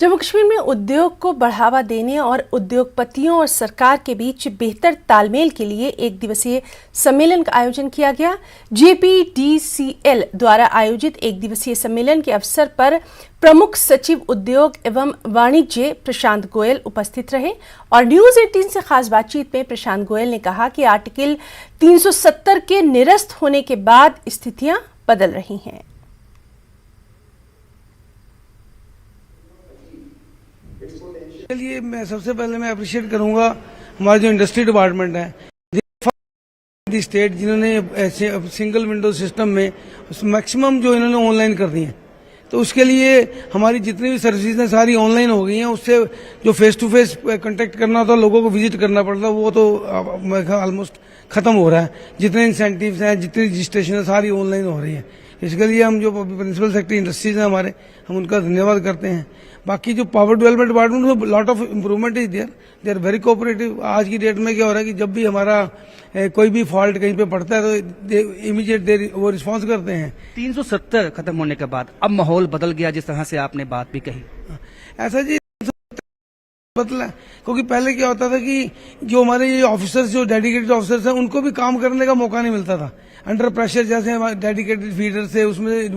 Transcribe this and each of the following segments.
जम्मू कश्मीर में उद्योग को बढ़ावा देने और उद्योगपतियों और सरकार के बीच बेहतर तालमेल के लिए एक दिवसीय सम्मेलन का आयोजन किया गया। JPDCL द्वारा आयोजित एक दिवसीय सम्मेलन के अवसर पर प्रमुख सचिव उद्योग एवं वाणिज्य प्रशांत गोयल उपस्थित रहे और न्यूज 18 से खास बातचीत में प्रशांत गोयल ने कहा कि आर्टिकल 370 के निरस्त होने के बाद स्थितियां बदल रही हैं। के लिए मैं सबसे पहले अप्रिशिएट करूंगा हमारे जो इंडस्ट्री डिपार्टमेंट है स्टेट, जिन्होंने ऐसे सिंगल विंडो सिस्टम में मैक्सिमम जो इन्होंने ऑनलाइन कर दी है। तो उसके लिए हमारी जितनी भी सर्विसेज हैं सारी ऑनलाइन हो गई हैं। उससे जो फेस टू फेस कांटेक्ट करना होता, लोगों को विजिट करना पड़ता, वो तो ऑलमोस्ट खत्म हो रहा है। जितने इंसेंटिव्स हैं, जितनी रजिस्ट्रेशन है, सारी ऑनलाइन हो रही है। इसके लिए हम जो प्रिंसिपल सेक्रेटरी इंडस्ट्रीज हैं हमारे, हम उनका धन्यवाद करते हैं। बाकी जो पावर डेवलपमेंट डिपार्टमेंट में lot of improvement is there, they are very cooperative. आज की डेट में क्या हो रहा है कि जब भी हमारा कोई भी फॉल्ट कहीं पे पड़ता है तो इमीडिएट वो रिस्पॉन्स करते हैं। 370 खत्म होने के बाद अब माहौल बदल गया, जिस तरह से आपने बात भी कही। ऐसा जी बदला, क्योंकि पहले क्या होता था कि जो हमारे ये ऑफिसर्स, जो डेडिकेटेड ऑफिसर्स हैं, उनको भी काम करने का मौका नहीं मिलता था अंडर प्रेशर। जैसे डेडिकेटेड फीडर से उसमें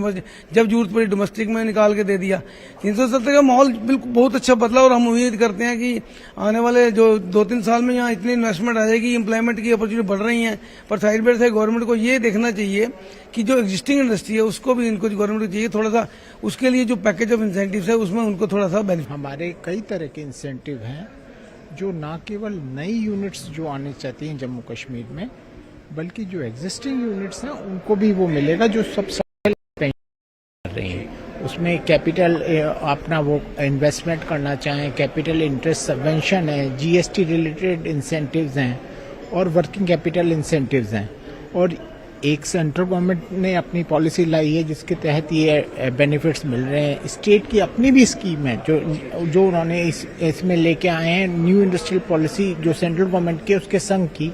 जब जरूरत पड़ी डोमेस्टिक में निकाल के दे दिया। 370 का माहौल बिल्कुल बहुत अच्छा बदला और हम उम्मीद करते हैं कि आने वाले जो 2-3 साल में यहाँ इतनी इन्वेस्टमेंट आ जाएगी, एम्प्लॉयमेंट की अपॉर्चुनिटी बढ़ रही है। पर साइड बाय साइड गवर्नमेंट को ये देखना चाहिए कि जो एग्जिस्टिंग इंडस्ट्री है उसको भी इनको गवर्नमेंट को चाहिए थोड़ा सा, उसके लिए जो पैकेज ऑफ इंसेंटिव है उसमें उनको थोड़ा सा बेनिफिट। हमारे कई तरह के इंसेंटिव हैं जो न केवल नई यूनिट्स जो आने चाहती हैं जम्मू कश्मीर में, बल्कि जो एग्जिस्टिंग यूनिट्स हैं उनको भी वो मिलेगा जो सब कर रही हैं। उसमें कैपिटल अपना वो इन्वेस्टमेंट करना चाहें, कैपिटल इंटरेस्ट सबवेंशन है, GST रिलेटेड इंसेंटिव्स हैं और वर्किंग कैपिटल इंसेंटिव्स हैं। और एक सेंट्रल गवर्नमेंट ने अपनी पॉलिसी लाई है जिसके तहत ये बेनिफिट्स मिल रहे हैं। स्टेट की अपनी भी स्कीम है जो उन्होंने इसमें लेके आए हैं, न्यू इंडस्ट्रियल पॉलिसी जो सेंट्रल गवर्नमेंट के उसके संग की।